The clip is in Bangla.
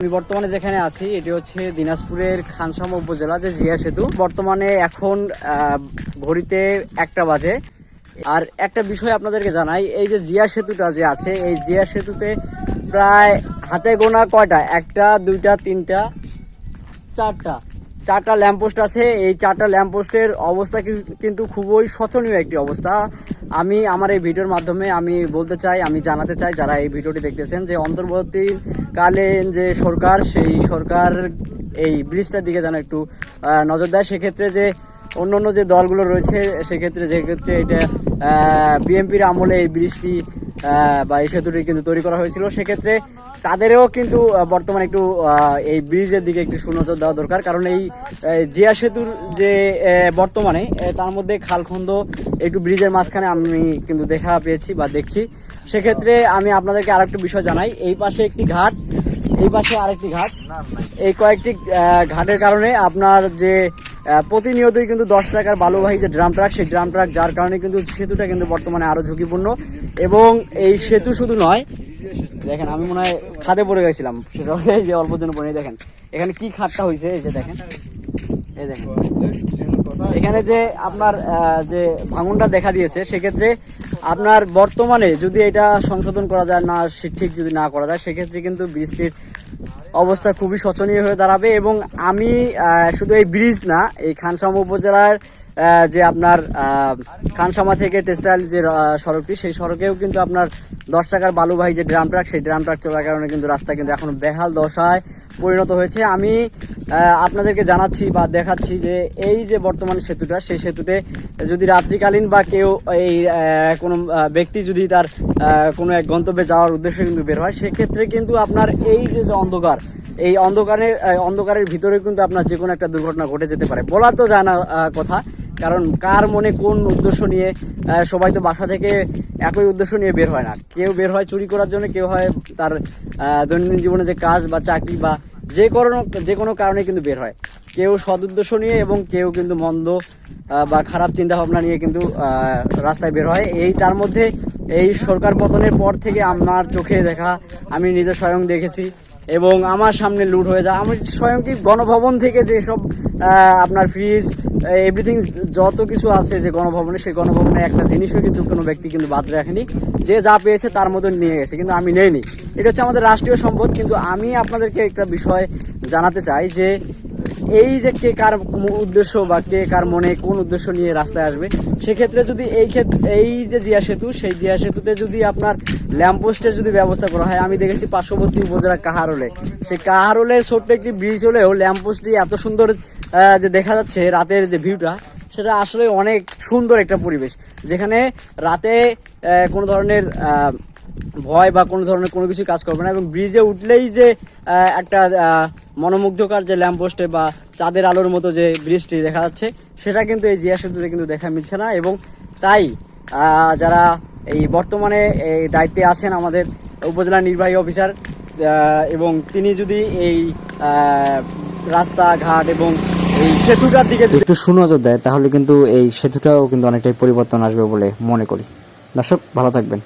আমি বর্তমানে যেখানে আছি এটি হচ্ছে দিনাজপুরের খানসামা উপজেলা যে জিয়া সেতু। বর্তমানে এখন ঘড়িতে 1টা বাজে। আর একটা বিষয় আপনাদেরকে জানাই, এই যে জিয়া সেতুটা যে আছে, এই জিয়া সেতুতে প্রায় হাতে গোনা কয়টা, 1টা 2টা 3টা 4টা ল্যাম্পপোস্ট আছে। এই 4টা ল্যাম্পপোস্টের অবস্থা কিন্তু খুবই শোচনীয় একটি অবস্থা। আমি আমার এই ভিডিওর মাধ্যমে আমি বলতে চাই, আমি জানাতে চাই যারা এই ভিডিওটি দেখতেছেন, যে অন্তর্বর্তীকালীন যে সরকার, সেই সরকার এই ব্রিজটার দিকে যেন একটু নজর দেয়। সেক্ষেত্রে যে অন্য যে দলগুলো রয়েছে, সেক্ষেত্রে এটা বিএনপির আমলে এই ব্রিজটি বা এই সেতুটি কিন্তু তৈরি করা হয়েছিল, সেক্ষেত্রে তাদেরও কিন্তু বর্তমানে একটু এই ব্রিজের দিকে একটু সুনজর দেওয়া দরকার। কারণ এই জিয়া সেতুর যে বর্তমানে তার মধ্যে খালখন্দ একটু ব্রিজের মাঝখানে আমি কিন্তু দেখা পেয়েছি বা দেখছি। সেক্ষেত্রে আমি আপনাদেরকে আরেকটা বিষয় জানাই, এই পাশে একটি ঘাট, এই পাশে আরেকটি ঘাট, এই কয়েকটি ঘাটের কারণে আপনার যে প্রতিনিয়তই কিন্তু 10 টাকার বালুবাহী যে ড্রাম ট্রাক, সেই ড্রাম ট্রাক যার কারণে কিন্তু সেতুটা কিন্তু বর্তমানে আরও ঝুঁকিপূর্ণ। এবং এই সেতু শুধু নয়, দেখেন আমি মনে হয় খাদে পড়ে গেছিলাম, এই যে অল্প জন্য পড়ে, দেখেন এখানে কি খাটটা হয়েছে, এই যে দেখেন, এই দেখেন এখানে যে আপনার যে ভাঙনটা দেখা দিয়েছে, সেক্ষেত্রে আপনার বর্তমানে যদি এটা সংশোধন করা যায় না, ঠিক যদি না করা যায়, সেক্ষেত্রে কিন্তু ব্রিজটির অবস্থা খুবই শোচনীয় হয়ে দাঁড়াবে। এবং আমি শুধু এই ব্রিজ না, এই খানসামা উপজেলার যে আপনার খানসামা থেকে টেক্সটাইল যে সড়কটি, সেই সড়কেও কিন্তু আপনার 10 টাকার বালুবাহী যে ড্রাম ট্রাক, সেই ড্রাম ট্রাক চলার কারণে কিন্তু রাস্তা কিন্তু এখন বেহাল দশায় পরিণত হয়েছে। আমি আপনাদেরকে জানাচ্ছি বা দেখাচ্ছি যে এই যে বর্তমানে সেতুটা, সেই সেতুতে যদি রাত্রিকালীন বা কেউ এই কোনো ব্যক্তি যদি তার কোনো এক গন্তব্যে যাওয়ার উদ্দেশ্যে কিন্তু বের হয়, সেক্ষেত্রে কিন্তু আপনার এই যে অন্ধকার, এই অন্ধকারের ভিতরে কিন্তু আপনার যে কোনো একটা দুর্ঘটনা ঘটে যেতে পারে। বলা তো যায় না কথা, কারণ কার মনে কোন উদ্দেশ্য নিয়ে, সবাই তো বাসা থেকে একই উদ্দেশ্য নিয়ে বের হয় না। কেউ বের হয় চুরি করার জন্য, কেউ হয় তার দৈনন্দিন জীবনে যে কাজ বা চাকরি বা যে কোনো কারণে কিন্তু বের হয়। কেউ সদ উদ্দেশ্য নিয়ে এবং কেউ কিন্তু মন্দ বা খারাপ চিন্তা ভাবনা নিয়ে কিন্তু রাস্তায় বের হয়। তার মধ্যে এই সরকার পতনের পর থেকে আমার চোখে দেখা, আমি নিজে স্বয়ং দেখেছি এবং আমার সামনে লুট হয়ে যায়। আমি স্বয়ং কি গণভবন থেকে যেসব আপনার ফ্রিজ এভরিথিং যত কিছু আছে যে গণভবনে, সেই গণভবনে একটা জিনিসও কিন্তু কোনো ব্যক্তি কিন্তু বাদ রাখেনি, যে যা পেয়েছে তার মতন নিয়ে গেছে, কিন্তু আমি নেইনি। এটা হচ্ছে আমাদের রাষ্ট্রীয় সম্পদ। কিন্তু আমি আপনাদেরকে একটা বিষয় জানাতে চাই যে এই যে কে কার উদ্দেশ্য বা কে কার মনে কোন উদ্দেশ্য নিয়ে রাস্তায় আসবে, সেক্ষেত্রে যদি এই যে জিয়া সেতু, সেই জিয়া সেতুতে যদি আপনার ল্যাম্পপোস্টের যদি ব্যবস্থা করা হয়, আমি দেখেছি পার্শ্ববর্তী উপজেলা কাহারোলে, সেই কাহারোলের ছোট্ট একটি ব্রিজ হলেও ল্যাম্পপোস্টটি এত সুন্দর যে দেখা যাচ্ছে রাতের যে ভিউটা, সেটা আসলে অনেক সুন্দর একটা পরিবেশ, যেখানে রাতে কোনো ধরনের ভয় বা কোনো ধরনের কোনো কিছু কাজ করবে না। এবং ব্রিজে উঠলেই যে একটা মনোমুগ্ধকর যে ল্যাম্পপোস্টে বা চাঁদের আলোর মতো যে ব্রিজটি দেখা যাচ্ছে, সেটা কিন্তু এই জিয়া সেতুতে কিন্তু দেখা মিলছে না। এবং তাই যারা এই বর্তমানে এই দায়িত্বে আছেন, আমাদের উপজেলা নির্বাহী অফিসার, এবং তিনি যদি এই রাস্তাঘাট এবং এই সেতুটার দিকে একটু সুনজর দেয়, তাহলে কিন্তু এই সেতুটাও কিন্তু অনেকটাই পরিবর্তন আসবে বলে মনে করি। দর্শক, ভালো থাকবেন।